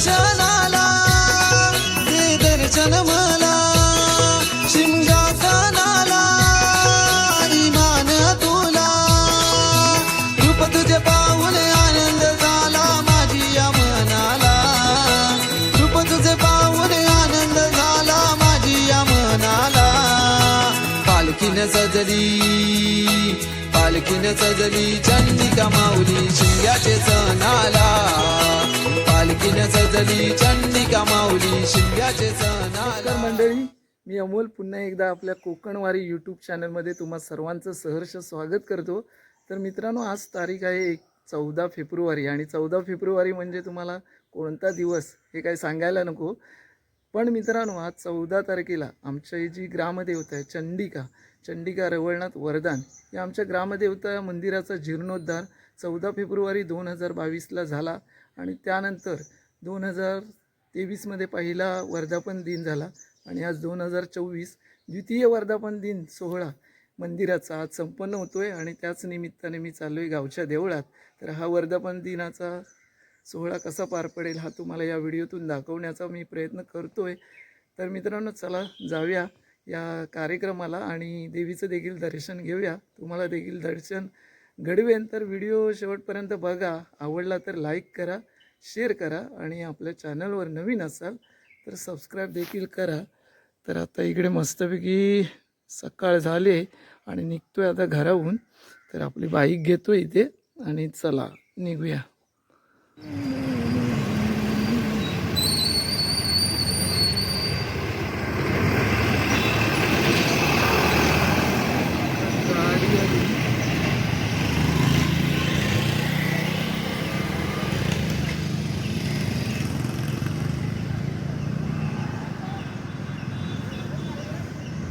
दर्शनाला दे दर्शन मला सिंहासनाला इमान तुला रूप तुझे पाहून आनंद झाला माझी या मनाला रूप तुझे पाहून आनंद झाला माझी या मनाला पालखीने सजली चंडिका माऊली शिंग्याचे सणाला पालखीने सजली चंडिका माऊली शिंग्याचे सणाला। मंडळी, मी अमोल पुन्हा एकदा आपल्या कोकणवारी यूट्यूब चॅनलमध्ये तुम्हा सर्वांचं सहर्ष स्वागत करतो। तर मित्रांनो, आज तारीख आहे 14 फेब्रुवारी आणि 14 फेब्रुवारी म्हणजे तुम्हाला कोणता दिवस हे काही सांगायला नको, पण मित्रांनो आज 14 तारखेला आमच्या ही जी ग्रामदेवता आहे चंडिका रवळनाथ वरदान या आमच्या ग्रामदेवता मंदिराचा जीर्णोद्धार 14 फेब्रुवारी 2022ला झाला आणि त्यानंतर 2023मध्ये पहिला वर्धापन दिन झाला आणि आज 2024 द्वितीय वर्धापन दिन सोहळा मंदिराचा आज संपन्न होतोय आणि त्याच निमित्ताने मी चाललोय गावच्या देवळात। तर हा वर्धापन दिनाचा सोहळा कसा पार पडेल हा तुम्हाला या व्हिडिओतून दाखवण्याचा मी प्रयत्न करतोय। तर मित्रांनो, चला जाऊया या कार्यक्रमाला आणि देवीचं देखील दर्शन घेऊया। तुम्हाला देखील दर्शन घडवेन, तर व्हिडिओ शेवटपर्यंत बघा। आवडला तर लाईक करा, शेअर करा आणि आपल्या चॅनलवर नवीन असाल तर सबस्क्राईब देखील करा। तर आता इकडे मस्तपैकी सकाळ झाले आणि निघतोय आता घराहून। तर आपली बाईक घेतो इथे आणि चला निघूया।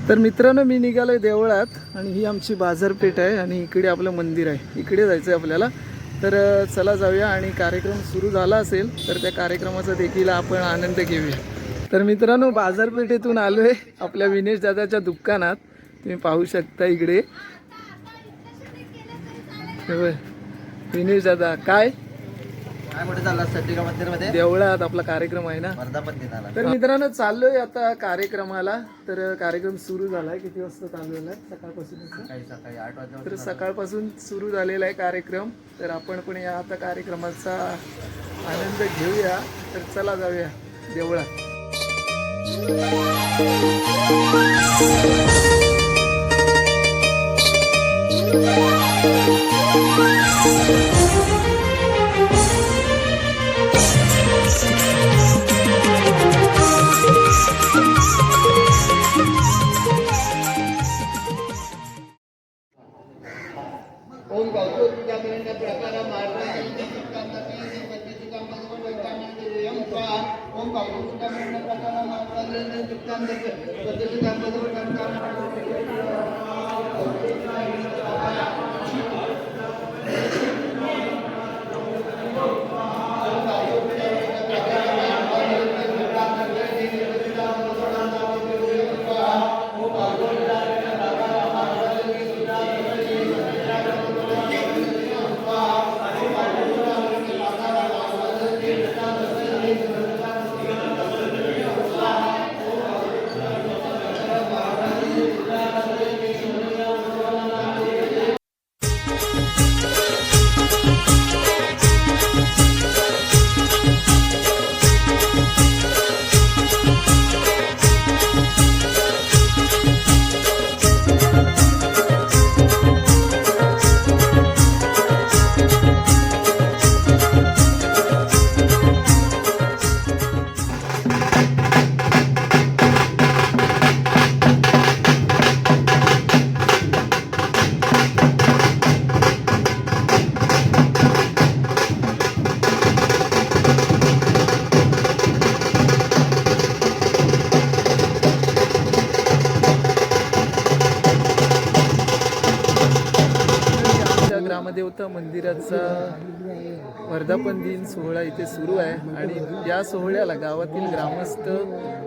तर मित्रांनो, मी निघालोय देवळात आणि ही आमची बाजारपेठ आहे आणि इकडे आपलं मंदिर आहे, इकडे जायचं आहे आपल्याला। तर चला जाऊया आणि कार्यक्रम सुरू झाला असेल तर त्या कार्यक्रमाचा देखील आपण आनंद घेऊया। तर मित्रांनो, बाजारपेठेतून आलोय आपल्या विनेश दादाच्या दुकानात, तुम्ही पाहू शकता इकडे। विनेश दादा, काय मोठे चालला चंडिका मंदिरमध्ये देवळात आपला कार्यक्रम आहे ना वर्धापन दिनाला। तर मित्रांनो, चाललोय आता कार्यक्रमाला। तर कार्यक्रम सुरू झालाय, किती वाजता चाललेला आहे? सकाळपासून सकाळी 8 वाजता। तर सकाळपासून सुरू झालेला आहे कार्यक्रम। तर आपण पण या आता कार्यक्रमाचा आनंद घेऊया। तर चला जाऊया देवळात। ओम ग्रामदेवता मंदिराचा वर्धापन दिन सोहळा इथे सुरू आहे आणि या सोहळ्याला गावातील ग्रामस्थ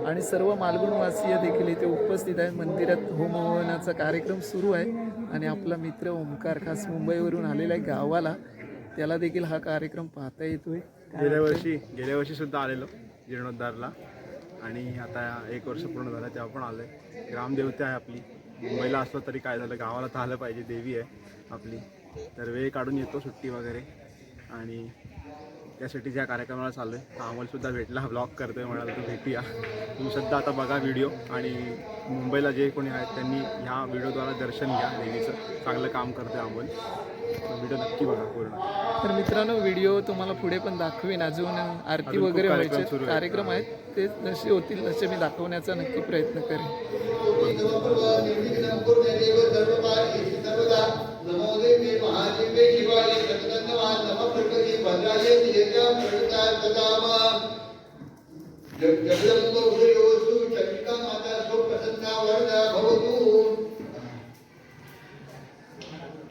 आणि सर्व मालगुणवासीय देखील इथे उपस्थित आहेत। मंदिरात होमहवनाचा कार्यक्रम सुरू आहे आणि आपला मित्र ओमकार खास मुंबईवरून आलेला आहे गावाला। त्याला देखील हा कार्यक्रम पाहता येतोय. गेल्या वर्षी सुद्धा आलेलो जीर्णोद्धारला आणि आता 1 वर्ष पूर्ण झालं तेव्हा पण आलोय. ग्रामदेवता आहे आपली. मुंबईला असलो तरी काय झालं, गावाला तर आलं पाहिजे, देवी आहे आपली. तर वेळ काढून येतो सुट्टी वगैरे आणि त्यासाठी ज्या कार्यक्रमाला चाललो आहे. अमोलसुद्धा भेटला, ब्लॉग करतोय, म्हणाला तर भेटूया. तुम्ही सुद्धा आता बघा व्हिडिओ आणि मुंबईला जे कोणी आहेत त्यांनी ह्या व्हिडिओद्वारा दर्शन घ्या देवीचं. चांगलं काम करतोय अमोल. व्हिडिओ नक्की बघा पूर्ण. तर मित्रांनो, व्हिडिओ तुम्हाला पुढे पण दाखवेन. अजून आरती अजून खूप वगैरे कार्यक्रम व्हायचे सुरू आहेत. कार्यक्रम आहेत, ते जसे होतील तसे मी दाखवण्याचा नक्की प्रयत्न करेन.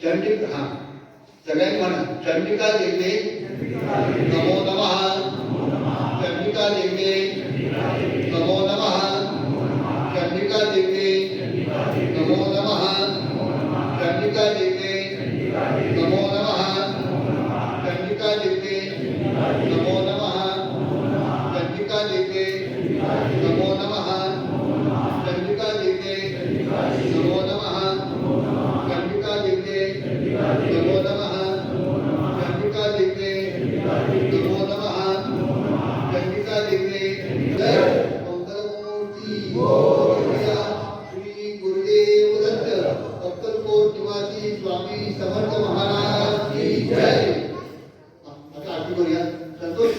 चंडिका हा सगळ्यांनी म्हणा चंडिका देवी नमो नमः चंडिका देवी नमो नमः चंडिका देवी नमो नमः चंडिका देवी नमो नमः चंडिका देवी नमो नमः चंडिका देवी नमो नमः चंडिका देवी नमो नमः चंडिका देवी नमो नमः चंडिका देवी नमो नमः चंडिका देवी मंगलमूर्ती श्री गुरुदेव दत्त अक्कलकोट निवासी स्वामी समर्थ महाराज की जय. आता आरती करूया. संतोष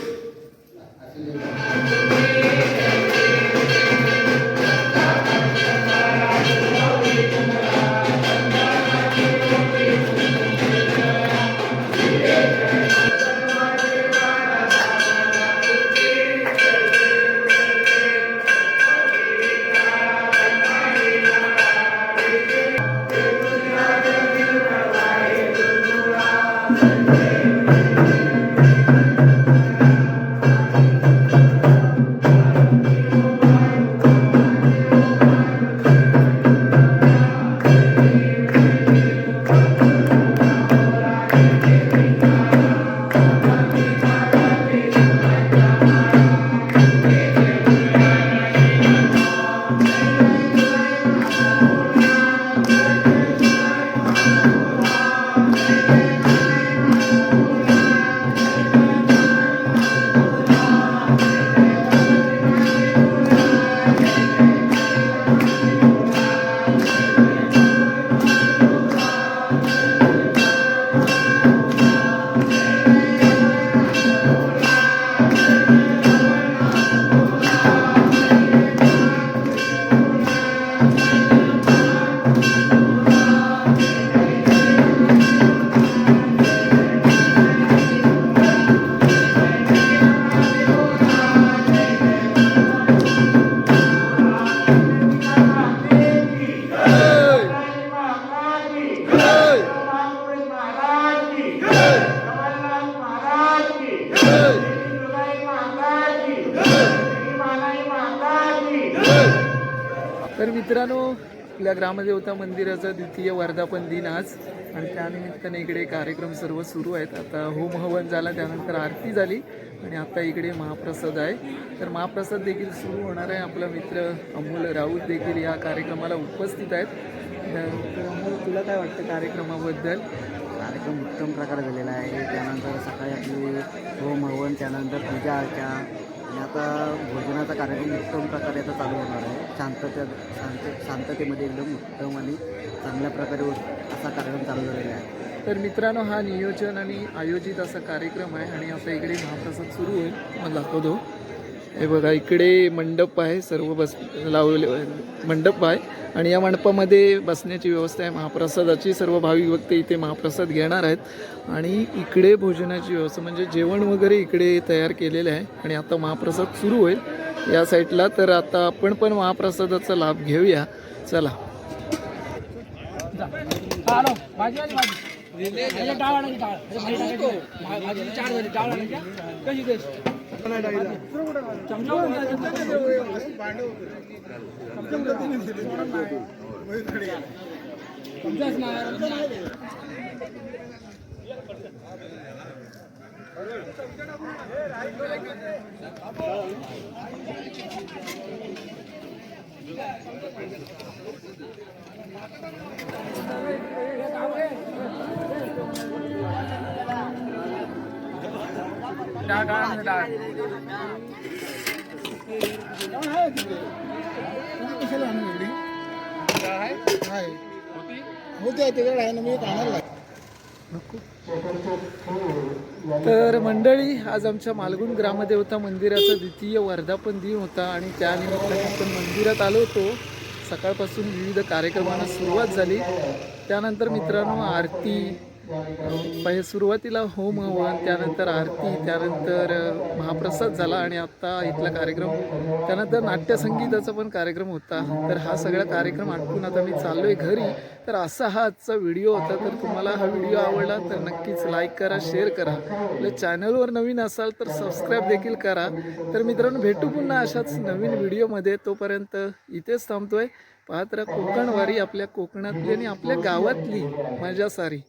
तर मित्रांनो, आपल्या ग्रामदेवता मंदिराचा द्वितीय वर्धापन दिन आज आणि त्यानिमित्ताने इकडे कार्यक्रम सर्व सुरू आहेत. आता होम हवन झाला, त्यानंतर आरती झाली आणि आता इकडे महाप्रसाद आहे. तर महाप्रसाद देखील सुरू होणार आहे. आपला मित्र अमोल राऊत देखील या कार्यक्रमाला उपस्थित आहेत. तर अमोल, तुला काय वाटतं कार्यक्रमाबद्दल? कार्यक्रम उत्तम प्रकारे झालेला आहे. त्यानंतर सकाळी आपली होम हवन, त्यानंतर पूजा अर्चा आणि आता भोजनाचा कार्यक्रम उत्तम प्रकारे आता चालू होणार आहे. शांततेमध्ये एकदम उत्तम आणि चांगल्या प्रकारे असा कार्यक्रम चालू झालेला आहे. तर मित्रांनो, हा नियोजन आणि आयोजित असा कार्यक्रम आहे आणि आता इकडे महाप्रसाद सुरू होईल. मला दाखवतो. हे बघा, इकडे मंडप आहे, सर्व लावले मंडप आहे आणि या मंडपामध्ये बसण्याची व्यवस्था आहे. महाप्रसादाची सर्व भाविक भक्त इथे महाप्रसाद घेणार आहेत आणि इकडे भोजनाची व्यवस्था म्हणजे जेवण वगैरे इकडे तयार केलेलं आहे आणि आता महाप्रसाद सुरू होईल या साईडला. तर आता आपण पण महाप्रसादाचा लाभ घेऊया. चला. तर मंडळी, आज आमच्या मालगुण ग्रामदेवता मंदिराचा द्वितीय वर्धापन दिन होता आणि त्यानिमित्ताने आपण मंदिरात आलो होतो. सकाळपासून विविध कार्यक्रमांना सुरुवात झाली. त्यानंतर मित्रांनो आरती, सुरुवातीला होम हवन, त्यानंतर आरती, त्यानंतर महाप्रसाद झाला आणि आत्ता इथला कार्यक्रम, त्यानंतर नाट्यसंगीताचा पण कार्यक्रम होता. तर हा सगळा कार्यक्रम आटपून आता मी चाललो आहे घरी. तर असा हा आजचा व्हिडिओ होता. तर तुम्हाला हा व्हिडिओ आवडला तर नक्कीच लाईक करा, शेअर करा. आपल्या चॅनलवर नवीन असाल तर सबस्क्राईब देखील करा. तर मित्रांनो, भेटू पुन्हा अशाच नवीन व्हिडिओमध्ये. तोपर्यंत इथेच थांबतोय. पाहत राहा कोकणवारी, आपल्या कोकणातली आणि आपल्या गावातली मजा सारी.